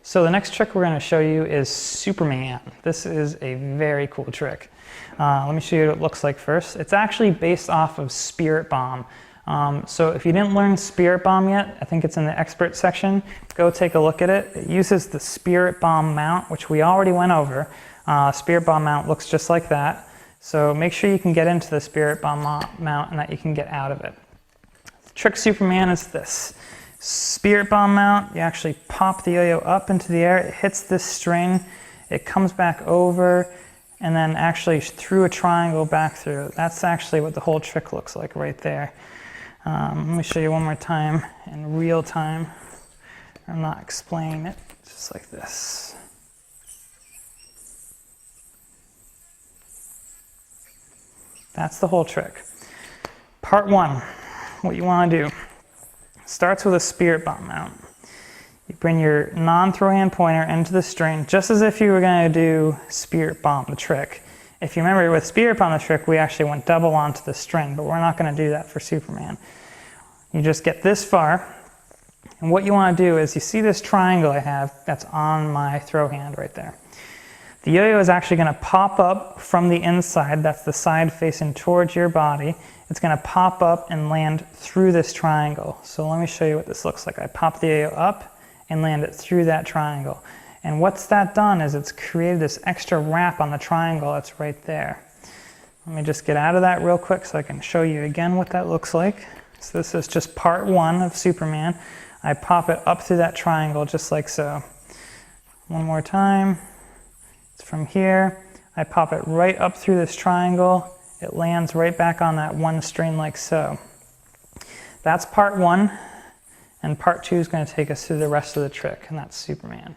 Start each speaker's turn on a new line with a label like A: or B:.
A: So the next trick we're going to show you is Superman. This is a very cool trick. Let me show you what it looks like first. It's actually based off of Spirit Bomb. So if you didn't learn Spirit Bomb yet, I think it's in the expert section. Go take a look at it. It uses the Spirit Bomb mount, which we already went over. Spirit Bomb mount looks just like that. So make sure you can get into the Spirit Bomb mount and that you can get out of it. Trick Superman is this. Spirit Bomb mount, you actually pop the yo-yo up into the air, it hits this string, it comes back over, and then actually through a triangle back through. That's actually what the whole trick looks like right there. Let me show you one more time in real time. I'm not explaining it, just like this. That's the whole trick. Part one, what you want to do. Starts with a Spirit Bomb mount. You bring your non-throw hand pointer into the string, just as if you were going to do Spirit Bomb, the trick. If you remember with Spirit Bomb, the trick, we actually went double onto the string, but we're not going to do that for Superman. You just get this far, and what you want to do is, you see this triangle I have that's on my throw hand right there. The yo-yo is actually going to pop up from the inside, that's the side facing towards your body. It's going to pop up and land through this triangle. So let me show you what this looks like. I pop the yo-yo up and land it through that triangle. And what's that done is it's created this extra wrap on the triangle that's right there. Let me just get out of that real quick so I can show you again what that looks like. So this is just part one of Superman. I pop it up through that triangle just like so. One more time. It's from here. I pop it right up through this triangle. It lands right back on that one string like so. That's part one, and part two is going to take us through the rest of the trick, and that's Superman.